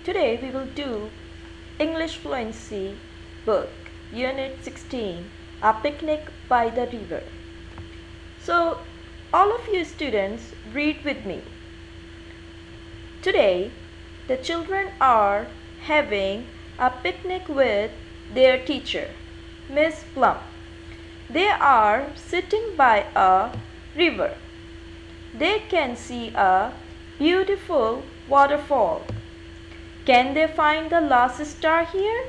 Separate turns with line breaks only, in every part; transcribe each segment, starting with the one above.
Today we will do English Fluency book, Unit 16, A Picnic by the River. So, all of you students, read with me. Today, the children are having a picnic with their teacher, Miss Plum. They are sitting by a river. They can see a beautiful waterfall. Can they find the last star here?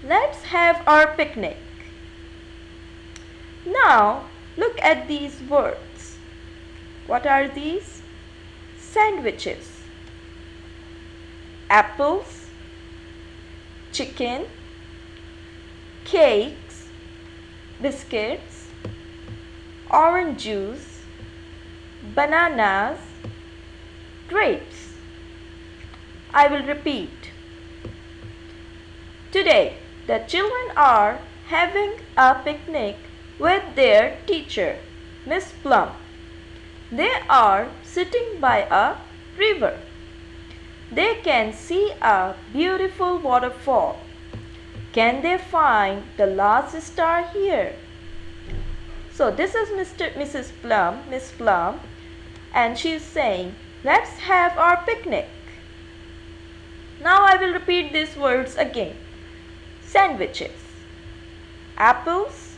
Let's have our picnic. Now, look at these words. What are these? Sandwiches, apples, chicken, cakes, biscuits, orange juice, bananas, grapes. I will repeat. Today, the children are having a picnic with their teacher, Miss Plum. They are sitting by a river. They can see a beautiful waterfall. Can they find the last star here? So this is Mrs. Plum, Miss Plum, and she is saying, let's have our picnic. Now I will repeat these words again. Sandwiches, apples,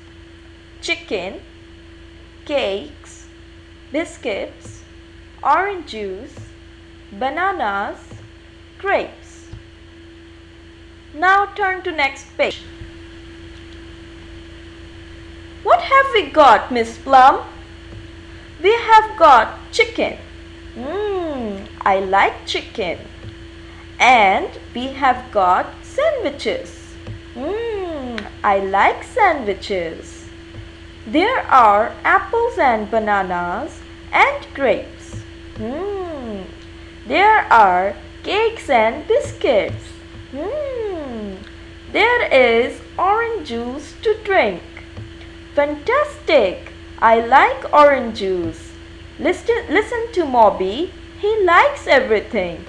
chicken, cakes, biscuits, orange juice, bananas, grapes. Now turn to next page. What have we got, Miss Plum? We have got chicken. I like chicken. And we have got sandwiches. I like sandwiches. There are apples and bananas and grapes. There are cakes and biscuits. There is orange juice to drink. Fantastic! I like orange juice. Listen to Moby. He likes everything.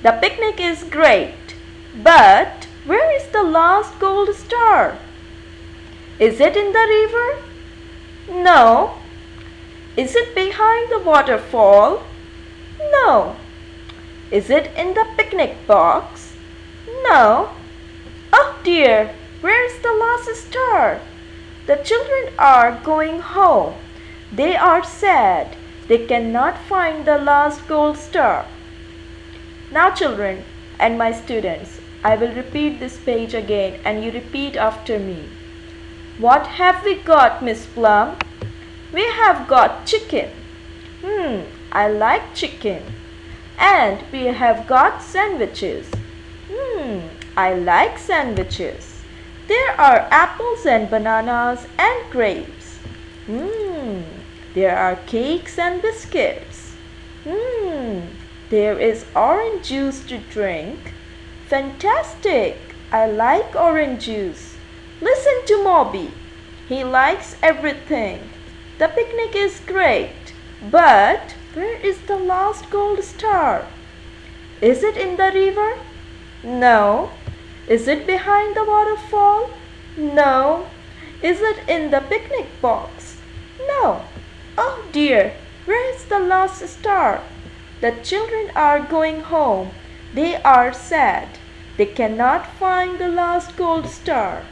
The picnic is great, but where is the last gold star? Is it in the river? No. Is it behind the waterfall? No. Is it in the picnic box? No. Oh dear, where is the last star? The children are going home. They are sad. They cannot find the last gold star. Now children and my students, I will repeat this page again and you repeat after me. What have we got, Miss Plum? We have got chicken. I like chicken. And we have got sandwiches. I like sandwiches. There are apples and bananas and grapes. There are cakes and biscuits. There is orange juice to drink. Fantastic! I like orange juice. Listen to Moby. He likes everything. The picnic is great. But where is the last gold star? Is it in the river? No. Is it behind the waterfall? No. Is it in the picnic box? No. Oh dear, where is the last star? The children are going home. They are sad. They cannot find the last gold star.